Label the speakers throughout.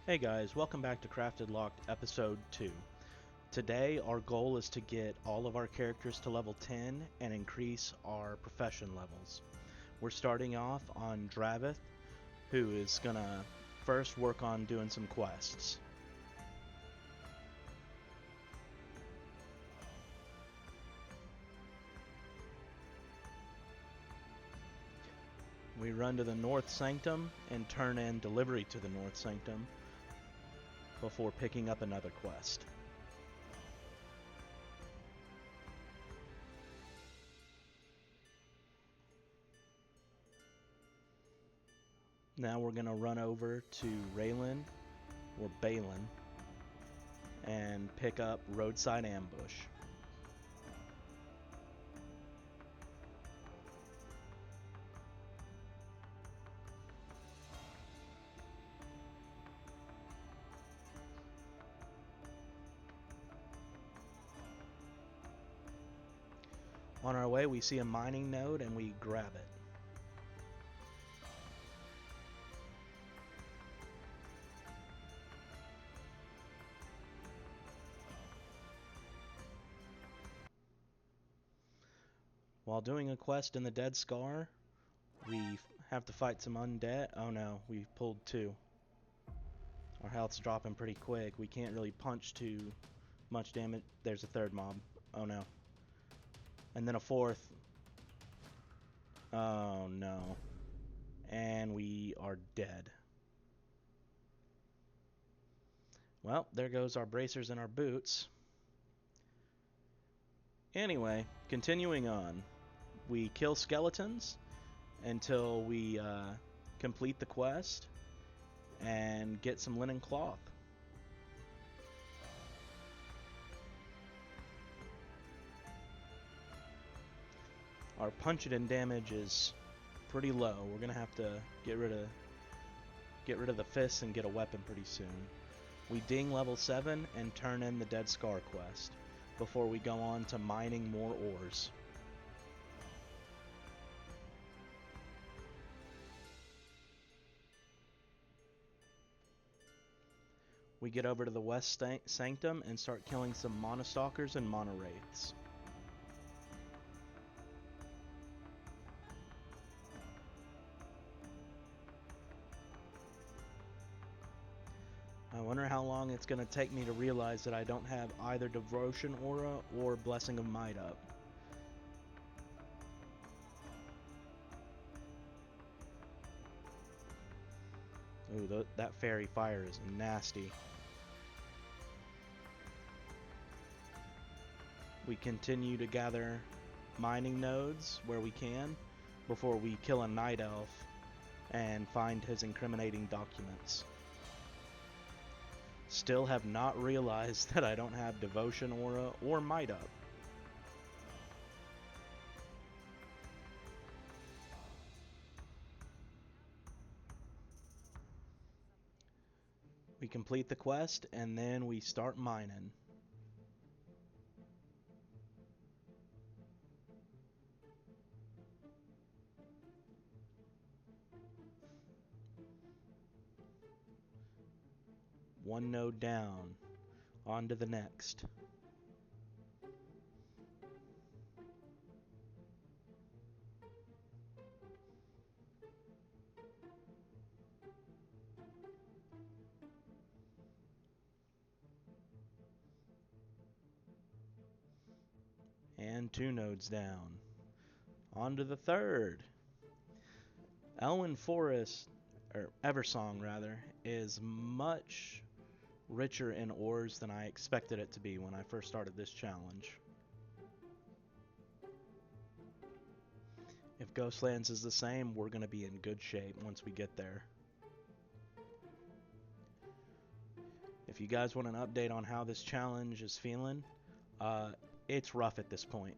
Speaker 1: Hey guys, welcome back to Crafted Locked Episode 2. Today our goal is to get all of our characters to level 10 and increase our profession levels. We're starting off on Dravith, who is gonna first work on doing some quests. We run to the North Sanctum and turn in delivery to the North Sanctum before picking up another quest. Now we're gonna run over to Raylan or Balin and pick up Roadside Ambush. On our way, we see a mining node and we grab it. While doing a quest in the Dead Scar, we have to fight some undead. Oh no, we pulled two. Our health's dropping pretty quick. We can't really punch too much damage. There's a third mob. Oh no. And then a fourth. Oh no. And we are dead. Well, there goes our bracers and our boots. Anyway, continuing on. We kill skeletons until we complete the quest and get some linen cloth. Our punch-it-in damage is pretty low. We're gonna have to get rid of the fists and get a weapon pretty soon. We ding level 7 and turn in the Dead Scar quest before we go on to mining more ores. We get over to the West Sanctum and start killing some Monostalkers and Monowraiths. I wonder how long it's going to take me to realize that I don't have either Devotion Aura or Blessing of Might up. Ooh, that fairy fire is nasty. We continue to gather mining nodes where we can before we kill a night elf and find his incriminating documents. Still have not realized that I don't have Devotion Aura or Might up. We complete the quest and then we start mining. One node down, on to the next. And two nodes down. On to the third. Elwyn Forest, or Eversong rather, is much richer in ores than I expected it to be when I first started this challenge. If Ghostlands is the same, we're going to be in good shape once we get there. If you guys want an update on how this challenge is feeling, it's rough at this point.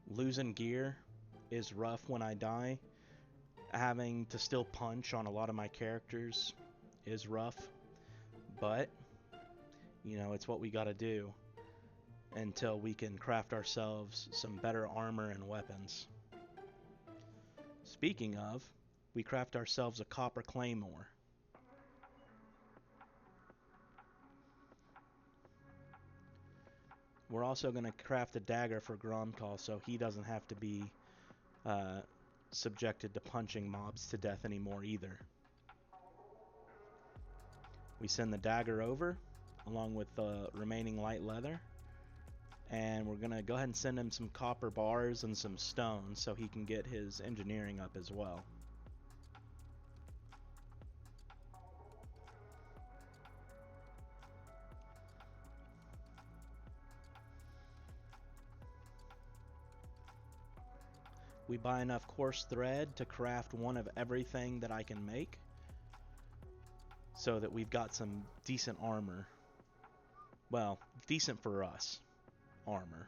Speaker 1: Losing gear is rough when I die. Having to still punch on a lot of my characters is rough. But, you know, it's what we gotta do until we can craft ourselves some better armor and weapons. Speaking of, we craft ourselves a copper claymore. We're also going to craft a dagger for Gromkal so he doesn't have to be subjected to punching mobs to death anymore either. We send the dagger over along with the remaining light leather, and we're going to go ahead and send him some copper bars and some stone so he can get his engineering up as well. We buy enough coarse thread to craft one of everything that I can make, so that we've got some decent armor. Well, decent for us armor.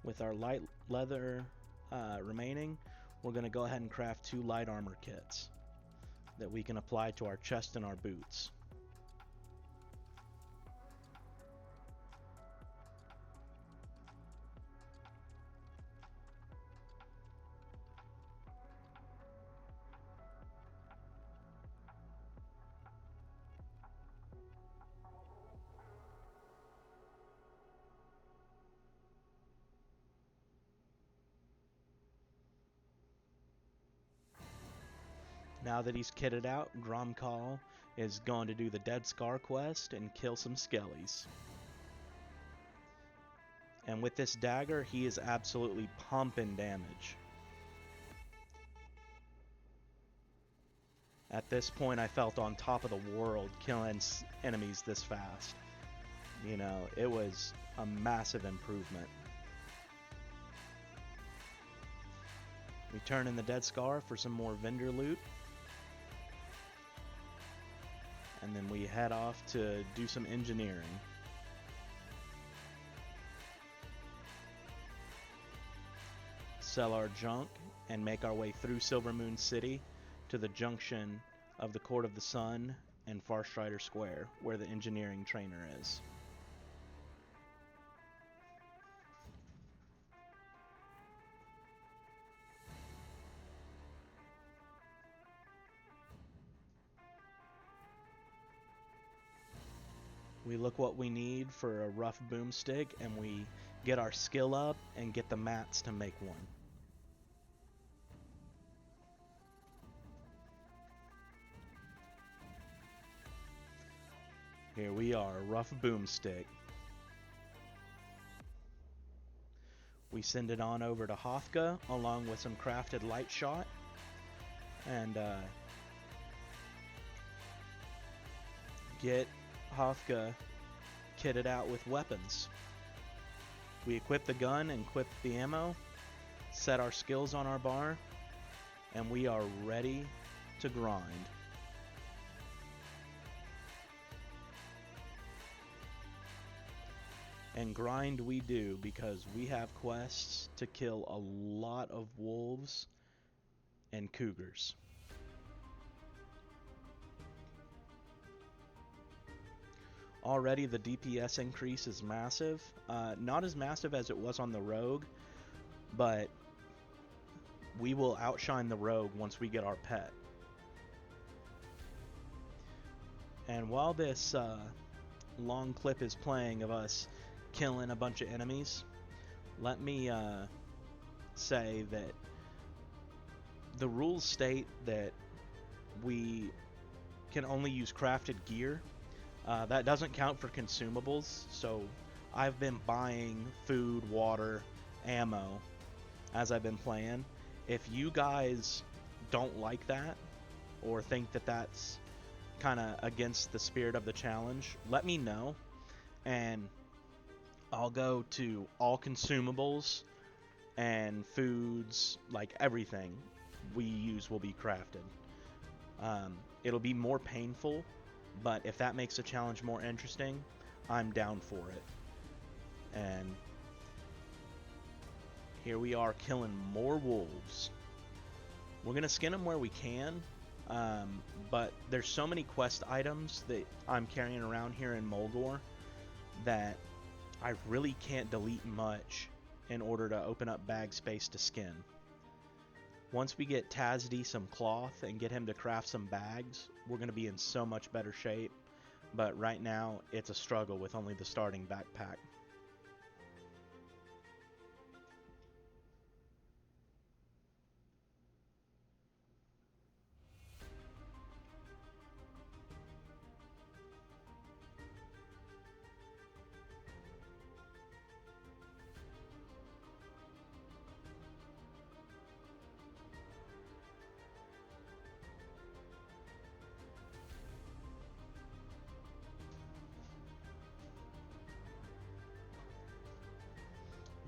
Speaker 1: With our light leather remaining, we're going to go ahead and craft 2 light armor kits that we can apply to our chest and our boots. Now that he's kitted out, Gromkal is going to do the Dead Scar quest and kill some skellies. And with this dagger, he is absolutely pumping damage. At this point, I felt on top of the world killing enemies this fast. You know, it was a massive improvement. We turn in the Dead Scar for some more vendor loot. And then we head off to do some engineering. Sell our junk and make our way through Silvermoon City to the junction of the Court of the Sun and Farstrider Square, where the engineering trainer is. We look what we need for a rough boomstick, and we get our skill up and get the mats to make one. Here we are, rough boomstick. We send it on over to Hothka along with some crafted light shot, and get Hothka kitted out with weapons. We equip the gun and equip the ammo, set our skills on our bar, and we are ready to grind. And grind we do, because we have quests to kill a lot of wolves and cougars. Already the DPS increase is massive. Not as massive as it was on the Rogue, but we will outshine the Rogue once we get our pet. And while this long clip is playing of us killing a bunch of enemies, let me say that the rules state that we can only use crafted gear. That doesn't count for consumables, so I've been buying food, water, ammo as I've been playing. If you guys don't like that, or think that that's kind of against the spirit of the challenge, let me know, and I'll go to all consumables and foods, like everything we use will be crafted. It'll be more painful, but if that makes the challenge more interesting, I'm down for it. And here we are killing more wolves. We're going to skin them where we can, but there's so many quest items that I'm carrying around here in Moldor that I really can't delete much in order to open up bag space to skin. Once we get Tazdy some cloth and get him to craft some bags, we're going to be in so much better shape. But right now, it's a struggle with only the starting backpack.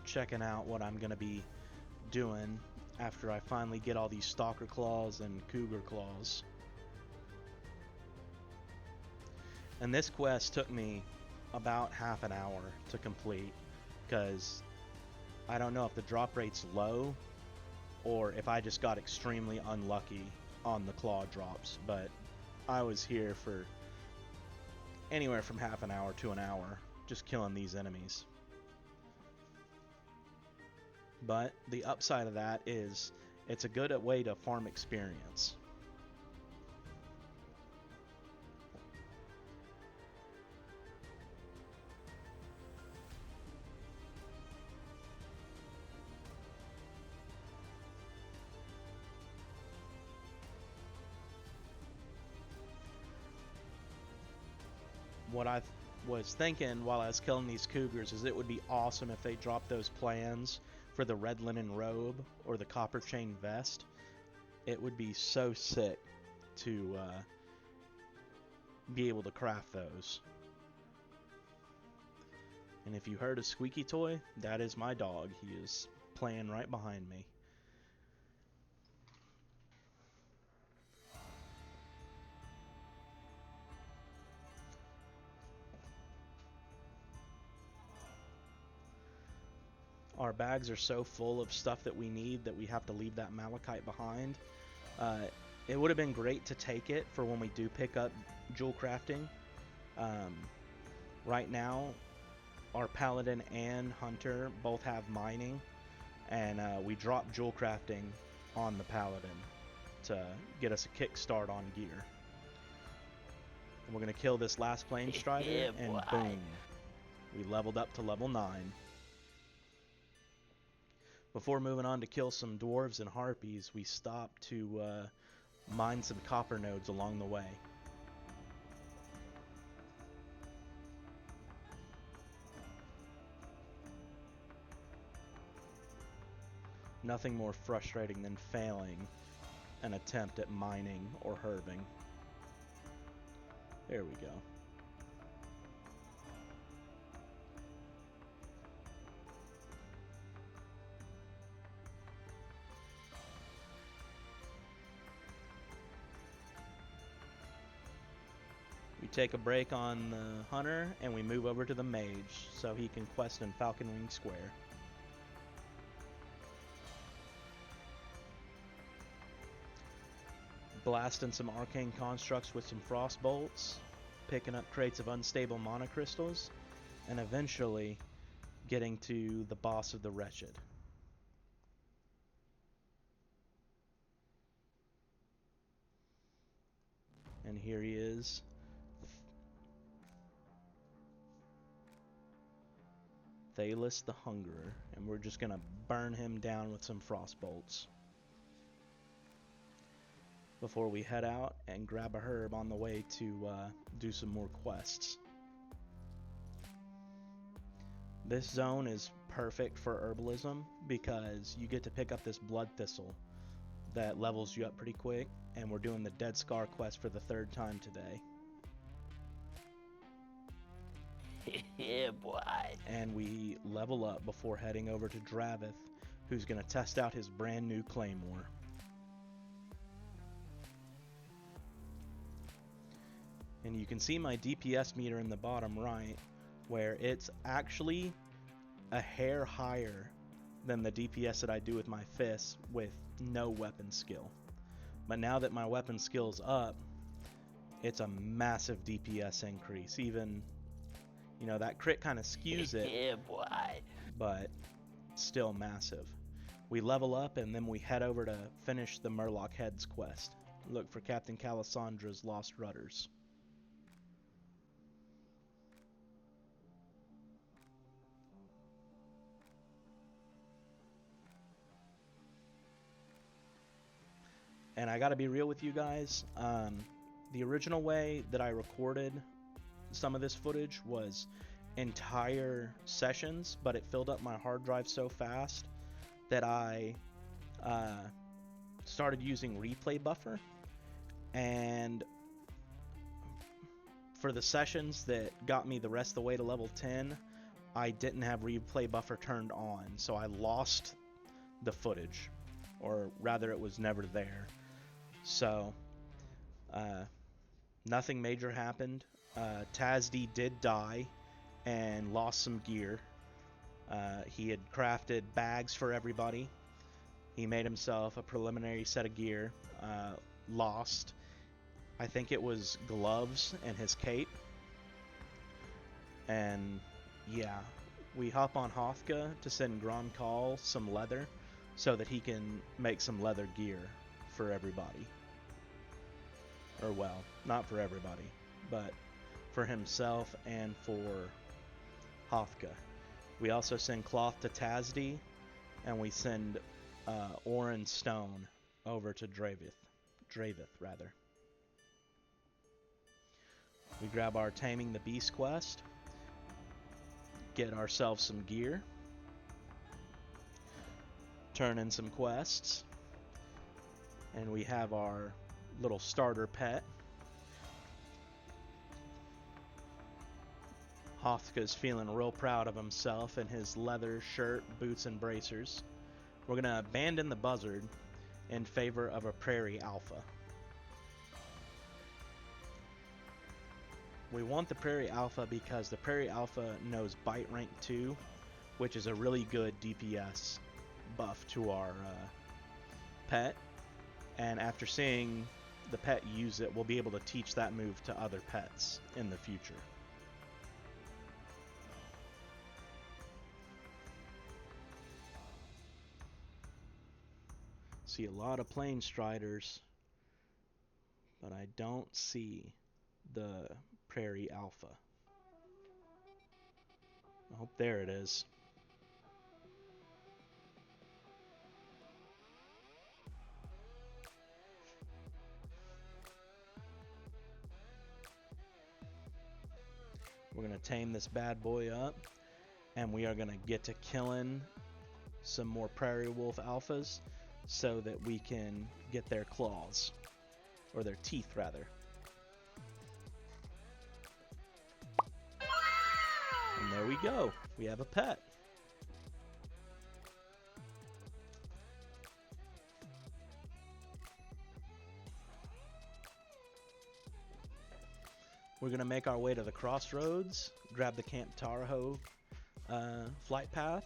Speaker 1: Checking out what I'm going to be doing after I finally get all these Stalker Claws and Cougar Claws. And this quest took me about half an hour to complete, because I don't know if the drop rate's low or if I just got extremely unlucky on the claw drops, but I was here for anywhere from half an hour to an hour just killing these enemies. But the upside of that is it's a good way to farm experience. What I was thinking while I was killing these cougars is it would be awesome if they dropped those plans for the red linen robe or the copper chain vest. It would be so sick to be able to craft those. And if you heard a squeaky toy, that is my dog. He is playing right behind me. Our bags are so full of stuff that we need that we have to leave that malachite behind. It would have been great to take it for when we do pick up jewel crafting. Right now, our paladin and hunter both have mining, and we drop jewel crafting on the paladin to get us a kickstart on gear. And we're going to kill this last plane strider,
Speaker 2: Yeah,
Speaker 1: and
Speaker 2: boy.
Speaker 1: boom, we leveled up to level 9. Before moving on to kill some dwarves and harpies, we stopped to mine some copper nodes along the way. Nothing more frustrating than failing an attempt at mining or herbing. There we go. We take a break on the hunter and we move over to the mage so he can quest in Falcon Wing Square. Blasting some arcane constructs with some frost bolts, picking up crates of unstable mana crystals, and eventually getting to the boss of the Wretched. And here he is. Thalis the Hungerer, and we're just gonna burn him down with some frost bolts before we head out and grab a herb on the way to do some more quests. This zone is perfect for herbalism because you get to pick up this blood thistle that levels you up pretty quick, and we're doing the Dead Scar quest for the 3rd time today.
Speaker 2: Yeah, boy.
Speaker 1: And we level up before heading over to Dravith, who's going to test out his brand new claymore. And you can see my DPS meter in the bottom right, where it's actually a hair higher than the DPS that I do with my fists with no weapon skill. But now that my weapon skill's up, it's a massive DPS increase, even You know, that crit kind of skews it,
Speaker 2: Yeah, boy.
Speaker 1: but still massive. We level up and then we head over to finish the Murloc Heads quest. Look for Captain Calisandra's Lost Rudders. And I gotta be real with you guys, the original way that I recorded some of this footage was entire sessions, but it filled up my hard drive so fast that I started using Replay Buffer, and for the sessions that got me the rest of the way to level 10, I didn't have Replay Buffer turned on, so I lost the footage, or rather it was never there. So nothing major happened. Tazdy did die and lost some gear. He had crafted bags for everybody. He made himself a preliminary set of gear. Lost, I think it was gloves and his cape. And yeah, we hop on Hothka to send Gronkall some leather so that he can make some leather gear for everybody. Or well, not for everybody, but for himself and for Hothka. We also send cloth to Tazdy, and we send Orin Stone over to Dravith, rather. We grab our Taming the Beast quest, get ourselves some gear, turn in some quests, and we have our little starter pet. Hothka's feeling real proud of himself in his leather shirt, boots, and bracers. We're going to abandon the buzzard in favor of a prairie alpha. We want the prairie alpha because the prairie alpha knows bite rank 2, which is a really good DPS buff to our pet. And after seeing the pet use it, we'll be able to teach that move to other pets in the future. See a lot of Plane Striders, but I don't see the Prairie Alpha. Oh, there it is. We're going to tame this bad boy up, and we are going to get to killing some more Prairie Wolf Alphas so that we can get their claws, or their teeth rather. And there we go. We have a pet. We're going to make our way to the crossroads, grab the Camp Taraho flight path,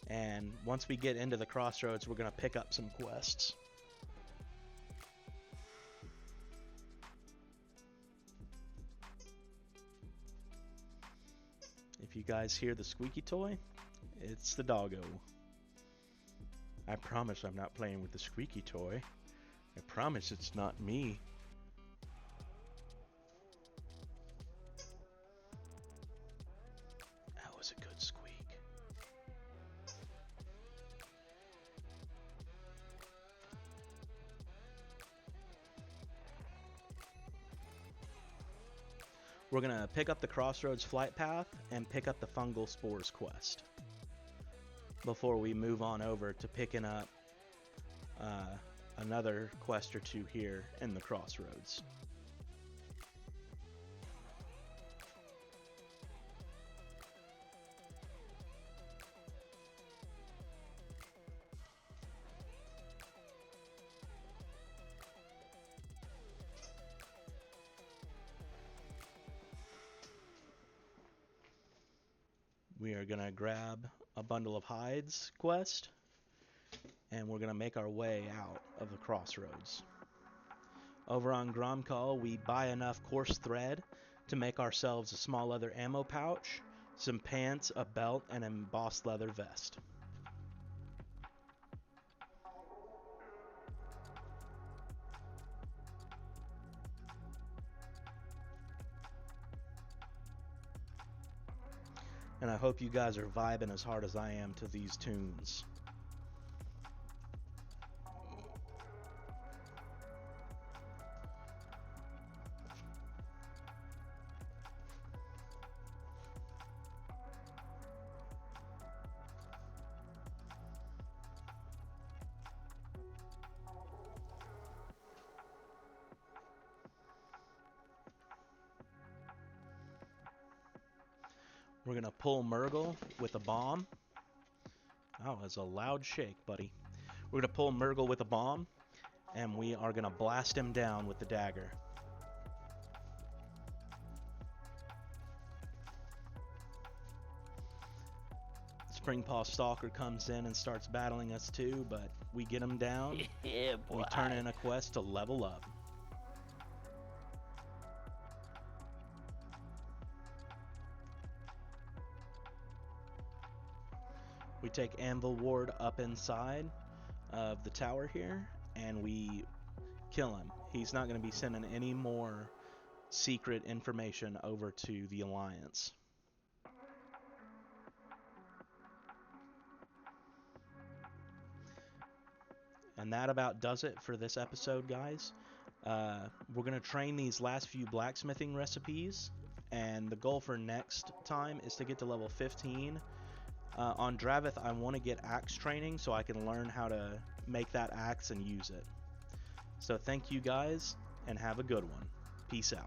Speaker 1: and once we get into the crossroads, we're going to pick up some quests. If you guys hear the squeaky toy, it's the doggo. I promise I'm not playing with the squeaky toy. I promise it's not me. That was a good squeak. We're going to pick up the Crossroads flight path and pick up the Fungal Spores quest before we move on over to picking up another quest or two here in the Crossroads. We are going to grab a Bundle of Hides quest, and we're going to make our way out of the Crossroads. Over on Gromcall, we buy enough coarse thread to make ourselves a small leather ammo pouch, some pants, a belt, and an embossed leather vest. And I hope you guys are vibing as hard as I am to these tunes. We're going to pull Murgle with a bomb. Oh, that's a loud shake, buddy. We're going to pull Murgle with a bomb, and we are going to blast him down with the dagger. Springpaw Stalker comes in and starts battling us too, but we get him down.
Speaker 2: Yeah, boy.
Speaker 1: We turn in a quest to level up. We take Anvil Ward up inside of the tower here, and we kill him. He's not going to be sending any more secret information over to the Alliance. And that about does it for this episode, guys. We're going to train these last few blacksmithing recipes, and the goal for next time is to get to level 15. On Dravith, I want to get axe training so I can learn how to make that axe and use it. So thank you guys, and have a good one. Peace out.